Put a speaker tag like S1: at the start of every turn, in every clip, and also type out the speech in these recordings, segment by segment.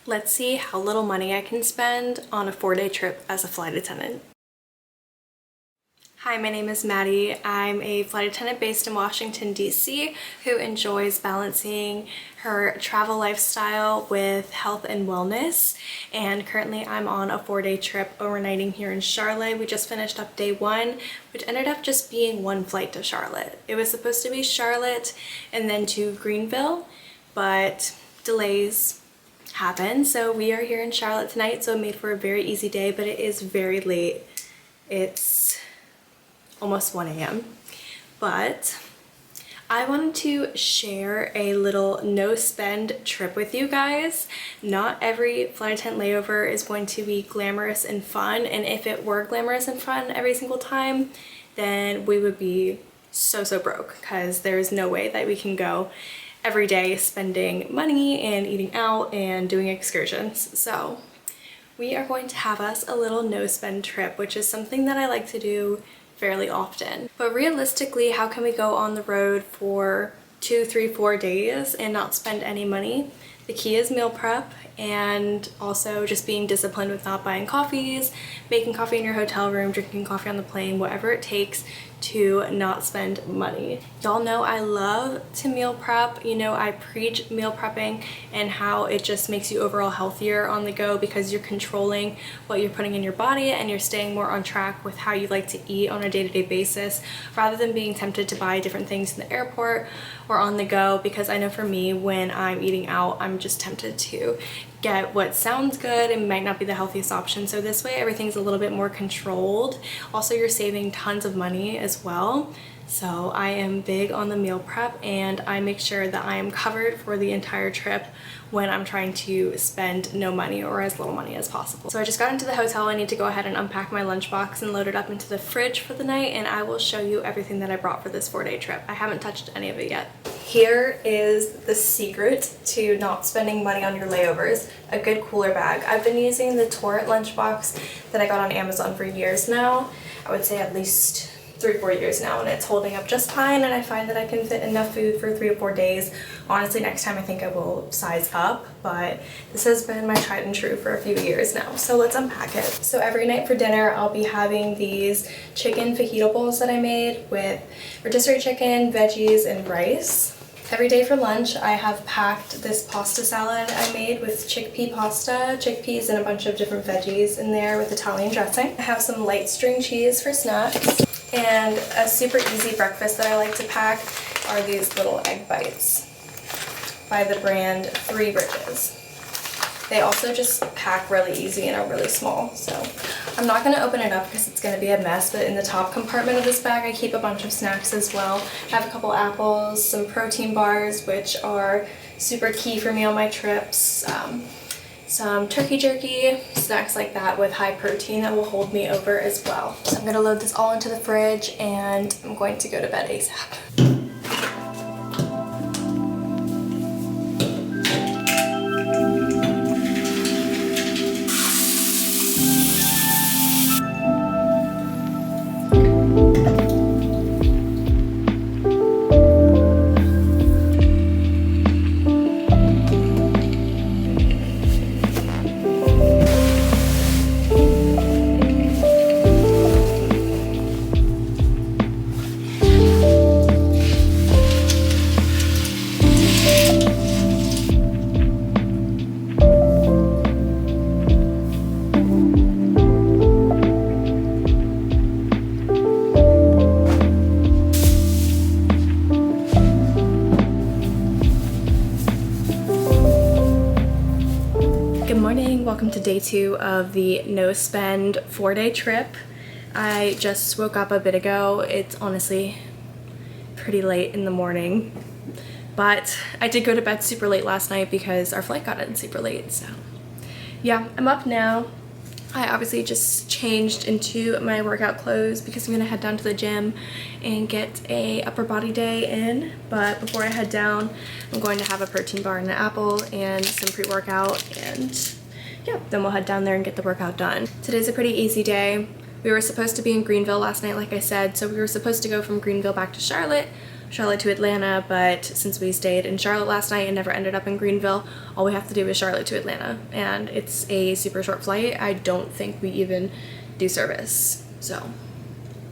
S1: Let's see how little money I can spend on a 4-day trip as a flight attendant. Hi, my name is Maddie. I'm a flight attendant based in Washington, D.C. who enjoys balancing her travel lifestyle with health and wellness. And currently I'm on a 4-day trip overnighting here in Charlotte. We just finished up day 1, which ended up just being one flight to Charlotte. It was supposed to be Charlotte and then to Greenville, but delays happen. So we are here in Charlotte tonight, so it made for a very easy day, but it is very late. It's almost 1 a.m. But I wanted to share a little no-spend trip with you guys. Not every flight attendant layover is going to be glamorous and fun, and if it were glamorous and fun every single time, then we would be so broke, because there's no way that we can go every day spending money and eating out and doing excursions. So we are going to have us a little no-spend trip, which is something that I like to do fairly often. But realistically, how can we go on the road for 2, 3, 4 days and not spend any money? The key is meal prep, and also just being disciplined with not buying coffees, making coffee in your hotel room, drinking coffee on the plane, whatever it takes to not spend money. Y'all know I love to meal prep. You know, I preach meal prepping and how it just makes you overall healthier on the go, because you're controlling what you're putting in your body and you're staying more on track with how you like to eat on a day-to-day basis, rather than being tempted to buy different things in the airport or on the go. Because I know for me, when I'm eating out, I'm just tempted to get what sounds good and might not be the healthiest option. So this way everything's a little bit more controlled. Also, you're saving tons of money as well. So I am big on the meal prep, and I make sure that I am covered for the entire trip when I'm trying to spend no money or as little money as possible. So I just got into the hotel. I need to go ahead and unpack my lunchbox and load it up into the fridge for the night, and I will show you everything that I brought for this 4-day trip. I haven't touched any of it yet. Here is the secret to not spending money on your layovers: a good cooler bag. I've been using the Torrent lunchbox that I got on Amazon for years now. I would say at least 3 or 4 years now, and it's holding up just fine, and I find that I can fit enough food for 3 or 4 days. Honestly, next time I think I will size up, but this has been my tried and true for a few years now. So let's unpack it. So every night for dinner, I'll be having these chicken fajita bowls that I made with rotisserie chicken, veggies, and rice. Every day for lunch, I have packed this pasta salad I made with chickpea pasta, chickpeas, and a bunch of different veggies in there with Italian dressing. I have some light string cheese for snacks, and a super easy breakfast that I like to pack are these little egg bites by the brand 3 Bridges. They also just pack really easy and are really small. So I'm not going to open it up because it's going to be a mess, but in the top compartment of this bag I keep a bunch of snacks as well. I have a couple apples, some protein bars, which are super key for me on my trips, some turkey jerky, snacks like that with high protein that will hold me over as well. So I'm going to load this all into the fridge, and I'm going to go to bed ASAP. Welcome to day 2 of the no-spend 4-day trip. I just woke up a bit ago. It's honestly pretty late in the morning, but I did go to bed super late last night because our flight got in super late. So yeah, I'm up now. I obviously just changed into my workout clothes because I'm gonna head down to the gym and get a upper body day in. But before I head down, I'm going to have a protein bar and an apple and some pre-workout, and yeah, then we'll head down there and get the workout done. Today's a pretty easy day. We were supposed to be in Greenville last night, like I said, so we were supposed to go from Greenville back to Charlotte, Charlotte to Atlanta, but since we stayed in Charlotte last night and never ended up in Greenville, all we have to do is Charlotte to Atlanta, and it's a super short flight. I don't think we even do service, so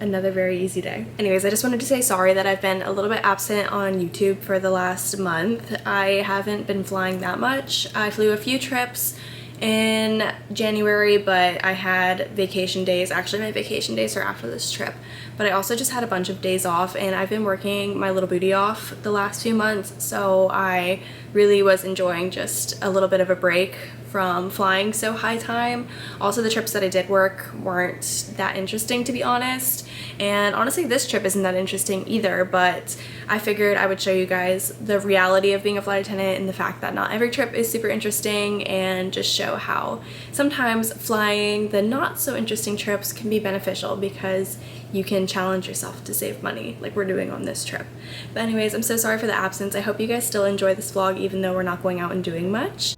S1: another very easy day. Anyways, I just wanted to say sorry that I've been a little bit absent on YouTube for the last month. I haven't been flying that much. I flew a few trips in January, but I had vacation days. Actually, my vacation days are after this trip, but I also just had a bunch of days off, and I've been working my little booty off the last few months, so I really was enjoying just a little bit of a break from flying so high time. Also, the trips that I did work weren't that interesting, to be honest, and honestly this trip isn't that interesting either, but I figured I would show you guys the reality of being a flight attendant and the fact that not every trip is super interesting, and just show how sometimes flying the not so interesting trips can be beneficial because you can challenge yourself to save money like we're doing on this trip. But anyways, I'm so sorry for the absence. I hope you guys still enjoy this vlog even though we're not going out and doing much.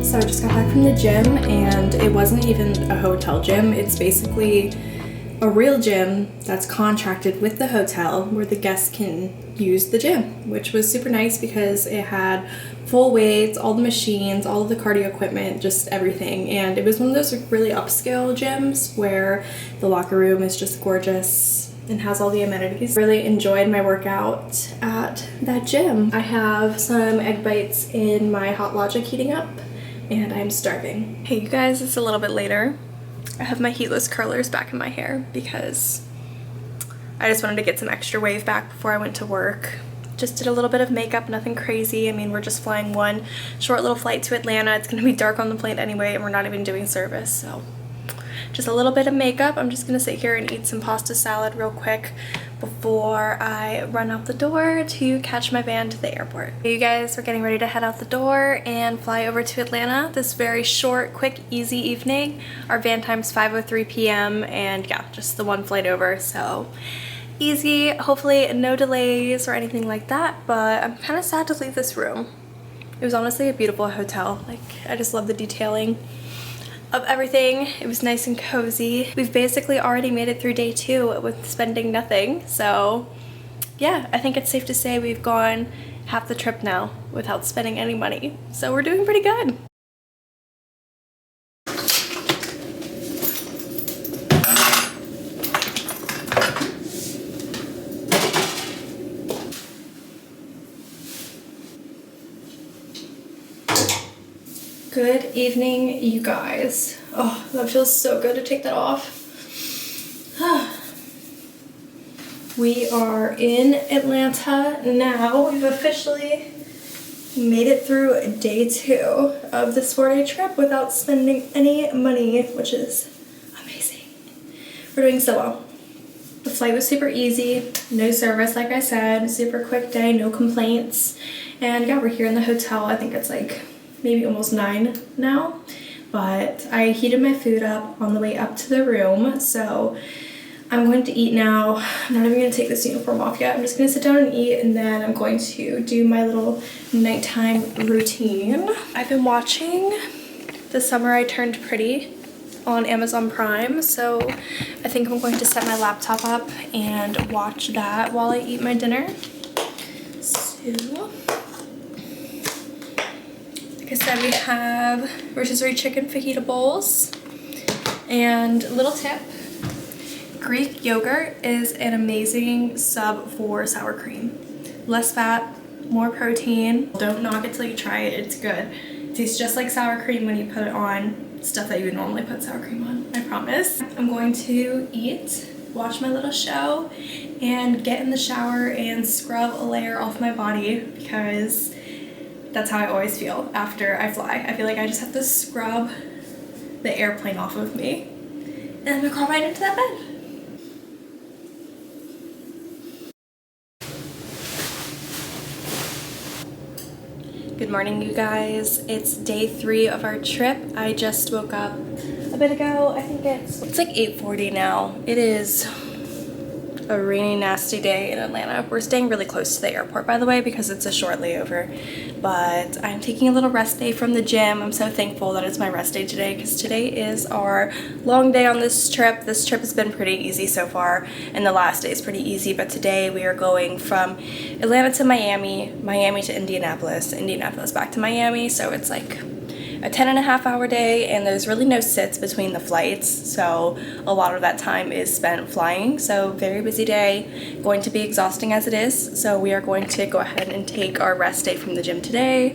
S1: So I just got back from the gym, and it wasn't even a hotel gym. It's basically a real gym that's contracted with the hotel where the guests can use the gym, which was super nice because it had full weights, all the machines, all of the cardio equipment, just everything. And it was one of those really upscale gyms where the locker room is just gorgeous and has all the amenities. Really enjoyed my workout at that gym. I have some egg bites in my Hot Logic heating up, and I'm starving. Hey you guys, it's a little bit later. I have my heatless curlers back in my hair because I just wanted to get some extra wave back before I went to work. Just did a little bit of makeup, nothing crazy. I mean, we're just flying one short little flight to Atlanta. It's gonna be dark on the plane anyway, and we're not even doing service, so just a little bit of makeup. I'm just gonna sit here and eat some pasta salad real quick before I run out the door to catch my van to the airport. You guys, we're getting ready to head out the door and fly over to Atlanta this very short, quick, easy evening. Our van time's 5:03 p.m. and yeah, just the one flight over, so easy. Hopefully no delays or anything like that, but I'm kind of sad to leave this room. It was honestly a beautiful hotel. Like, I just love the detailing of everything. It was nice and cozy. We've basically already made it through day 2 with spending nothing, so yeah, I think it's safe to say we've gone half the trip now without spending any money, so we're doing pretty good. Good evening, you guys. Oh, that feels so good to take that off. We are in Atlanta now. We've officially made it through day 2 of this 4-day trip without spending any money, which is amazing. We're doing so well. The flight was super easy, no service like I said, super quick day, no complaints. And yeah, we're here in the hotel. I think it's like maybe almost 9 now, but I heated my food up on the way up to the room, so I'm going to eat now. I'm not even going to take this uniform off yet. I'm just going to sit down and eat, and then I'm going to do my little nighttime routine. I've been watching The Summer I Turned Pretty on Amazon Prime, so I think I'm going to set my laptop up and watch that while I eat my dinner. So like I said, we have rotisserie chicken fajita bowls, and little tip, Greek yogurt is an amazing sub for sour cream. Less fat, more protein. Don't knock it till you try it, it's good. It tastes just like sour cream when you put it on stuff that you would normally put sour cream on, I promise. I'm going to eat, watch my little show, and get in the shower and scrub a layer off my body because that's how I always feel after I fly. I feel like I just have to scrub the airplane off of me. And I'm gonna crawl right into that bed. Good morning, you guys. It's day 3 of our trip. I just woke up a bit ago. I think it's like 8:40 now. It is a rainy, nasty day in Atlanta. We're staying really close to the airport, by the way, because it's a short layover. But I'm taking a little rest day from the gym. I'm so thankful that it's my rest day today, because today is our long day on this trip. This trip has been pretty easy so far, and the last day is pretty easy, but today we are going from Atlanta to Miami, Miami to Indianapolis, Indianapolis back to Miami, so it's like a 10.5-hour day, and there's really no sits between the flights, so a lot of that time is spent flying. So very busy day, going to be exhausting as it is. So we are going to go ahead and take our rest day from the gym today,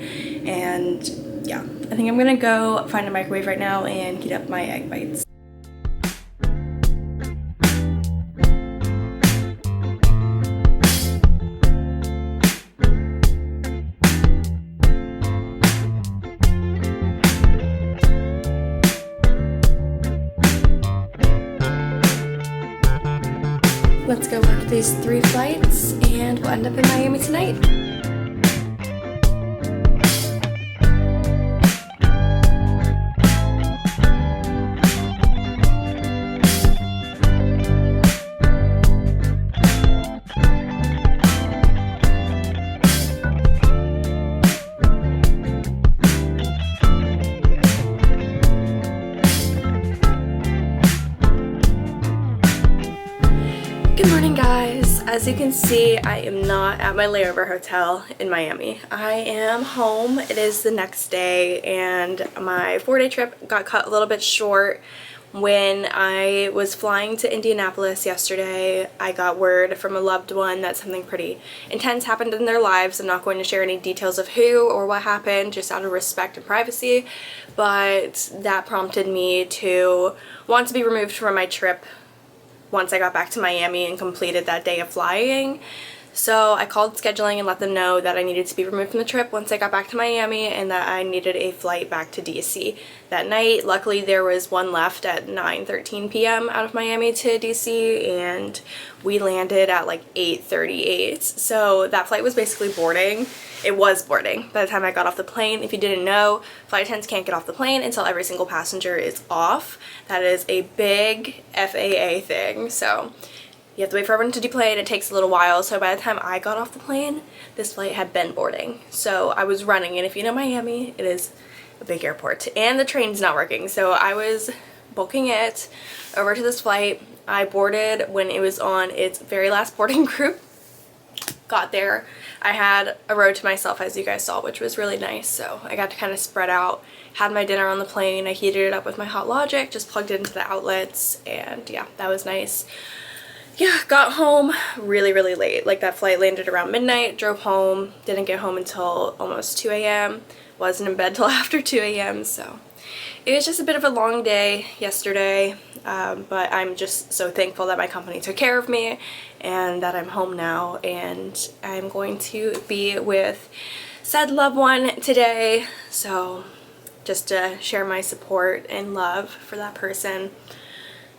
S1: and yeah, I think I'm gonna go find a microwave right now and heat up my egg bites. Let's go work these 3 flights and we'll end up in Miami tonight. Good morning, guys. As you can see, I am not at my layover hotel in Miami. I am home. It is the next day, and my 4-day trip got cut a little bit short. When I was flying to Indianapolis yesterday, I got word from a loved one that something pretty intense happened in their lives. I'm not going to share any details of who or what happened, just out of respect and privacy, but that prompted me to want to be removed from my trip once I got back to Miami and completed that day of flying. So I called scheduling and let them know that I needed to be removed from the trip once I got back to Miami, and that I needed a flight back to DC that night. Luckily there was one left at 9:13 p.m. out of Miami to DC, and we landed at like 8:38. So that flight was basically boarding. It was boarding by the time I got off the plane. If you didn't know, flight attendants can't get off the plane until every single passenger is off. That is a big FAA thing. So you have to wait for everyone to deplane. It takes a little while. So by the time I got off the plane, this flight had been boarding. So I was running, and if you know Miami, it is a big airport, and the train's not working. So I was booking it over to this flight. I boarded when it was on its very last boarding group. Got there, I had a row to myself, as you guys saw, which was really nice. So I got to kind of spread out, had my dinner on the plane. I heated it up with my Hot Logic, just plugged it into the outlets, and yeah, that was nice. Yeah, got home really late. Like, that flight landed around midnight, drove home, didn't get home until almost 2 a.m. Wasn't in bed till after 2 a.m. So it was just a bit of a long day yesterday, but I'm just so thankful that my company took care of me and that I'm home now, and I'm going to be with said loved one today. So just to share my support and love for that person.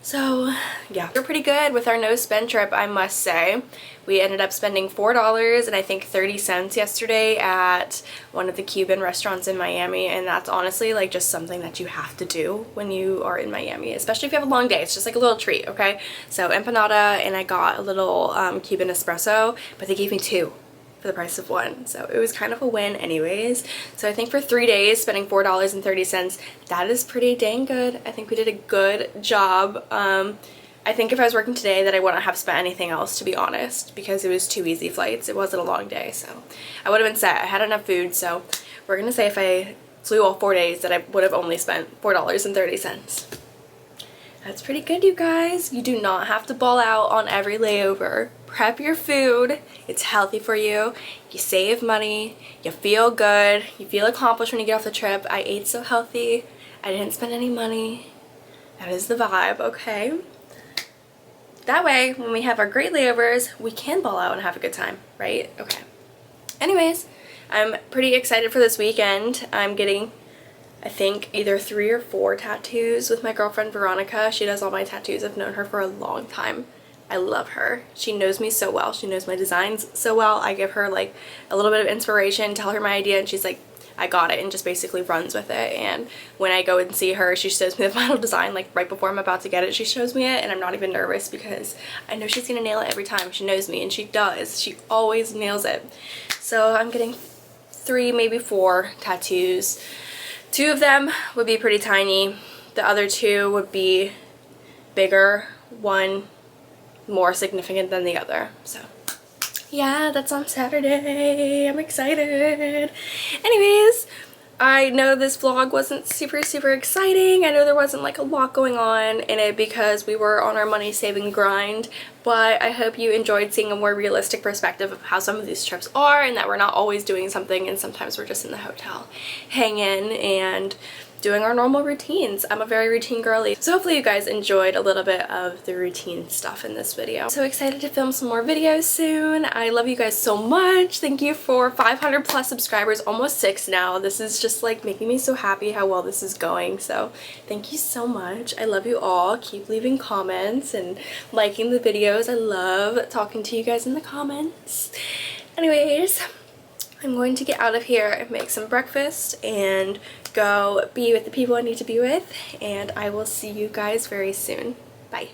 S1: So yeah, we're pretty good with our no spend trip, I must say. We ended up spending $4 and I think 30 cents yesterday at one of the Cuban restaurants in Miami, and that's honestly like just something that you have to do when you are in Miami, especially if you have a long day. It's just like a little treat, okay? So empanada, and I got a little Cuban espresso, but they gave me 2 for the price of 1, so it was kind of a win anyways. So I think for 3 days spending $4.30, that is pretty dang good. I think we did a good job. I think if I was working today that I wouldn't have spent anything else, to be honest, because it was 2 easy flights. It wasn't a long day, so I would have been set. I had enough food, so we're gonna say if I flew all 4 days that I would have only spent $4.30. That's pretty good, you guys. You do not have to ball out on every layover. Prep your food. It's healthy for you. You save money. You feel good. You feel accomplished when you get off the trip. I ate so healthy. I didn't spend any money. That is the vibe, okay? That way, when we have our great layovers, we can ball out and have a good time, right? Okay. Anyways, I'm pretty excited for this weekend. I'm getting, I think, either 3 or 4 tattoos with my girlfriend Veronica. She does all my tattoos. I've known her for a long time. I love her. She knows me so well. She knows my designs so well. I give her like a little bit of inspiration, tell her my idea, and she's like, I got it and just basically runs with it. And when I go and see her, she shows me the final design, like right before I'm about to get it, she shows me it, and I'm not even nervous because I know she's gonna nail it every time. She knows me, and she does. She always nails it. So I'm getting 3, maybe 4 tattoos. 2 of them would be pretty tiny. The other 2 would be bigger. 1 more significant than the other. So yeah, that's on Saturday. I'm excited. Anyways, I know this vlog wasn't super exciting. I know there wasn't like a lot going on in it because we were on our money saving grind, but I hope you enjoyed seeing a more realistic perspective of how some of these trips are, and that we're not always doing something and sometimes we're just in the hotel hanging and doing our normal routines. I'm a very routine girly. So hopefully you guys enjoyed a little bit of the routine stuff in this video. So excited to film some more videos soon. I love you guys so much. Thank you for 500 plus subscribers, almost 6 now. This is just like making me so happy how well this is going. So thank you so much. I love you all. Keep leaving comments and liking the videos. I love talking to you guys in the comments. Anyways, I'm going to get out of here and make some breakfast and go be with the people I need to be with, and I will see you guys very soon. Bye.